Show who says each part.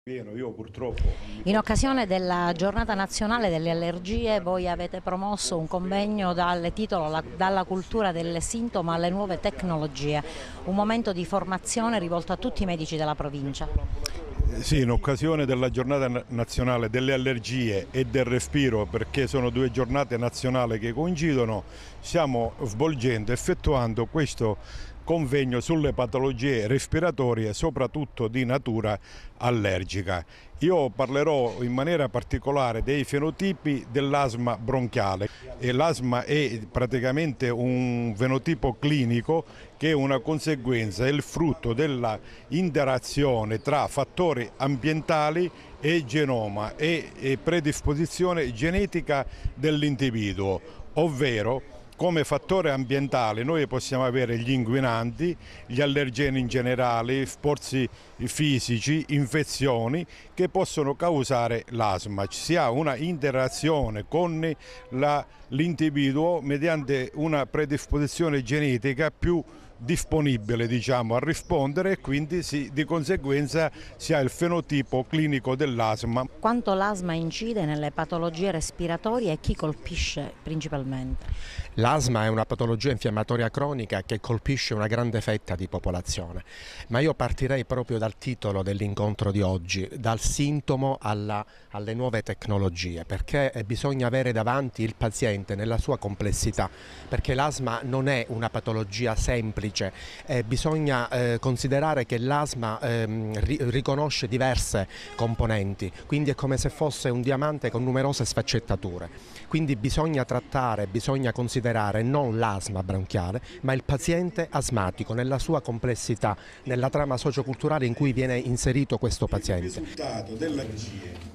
Speaker 1: Io purtroppo.
Speaker 2: In occasione della Giornata Nazionale delle Allergie voi avete promosso un convegno dal titolo Dalla cultura del sintomo alle nuove tecnologie, un momento di formazione rivolto a tutti i medici della provincia.
Speaker 1: Sì, in occasione della Giornata Nazionale delle Allergie e del Respiro, perché sono due giornate nazionali che coincidono, stiamo effettuando questo convegno sulle patologie respiratorie, soprattutto di natura allergica. Io parlerò in maniera particolare dei fenotipi dell'asma bronchiale. L'asma è praticamente un fenotipo clinico che è una conseguenza, è il frutto della interazione tra fattori ambientali e genoma e predisposizione genetica dell'individuo, ovvero come fattore ambientale noi possiamo avere gli inquinanti, gli allergeni in generale, sforzi fisici, infezioni che possono causare l'asma. Si ha una interazione con l'individuo mediante una predisposizione genetica più disponibile, a rispondere, e quindi di conseguenza si ha il fenotipo clinico dell'asma.
Speaker 2: Quanto l'asma incide nelle patologie respiratorie e chi colpisce principalmente?
Speaker 3: L'asma è una patologia infiammatoria cronica che colpisce una grande fetta di popolazione, ma io partirei proprio dal titolo dell'incontro di oggi, dal sintomo alle nuove tecnologie, perché bisogna avere davanti il paziente nella sua complessità, perché l'asma non è una patologia semplice, bisogna considerare che l'asma riconosce diverse componenti, quindi è come se fosse un diamante con numerose sfaccettature, quindi bisogna trattare, bisogna considerare non l'asma bronchiale, ma il paziente asmatico nella sua complessità, nella trama socioculturale in cui viene inserito questo paziente.
Speaker 1: Il risultato dell'allergia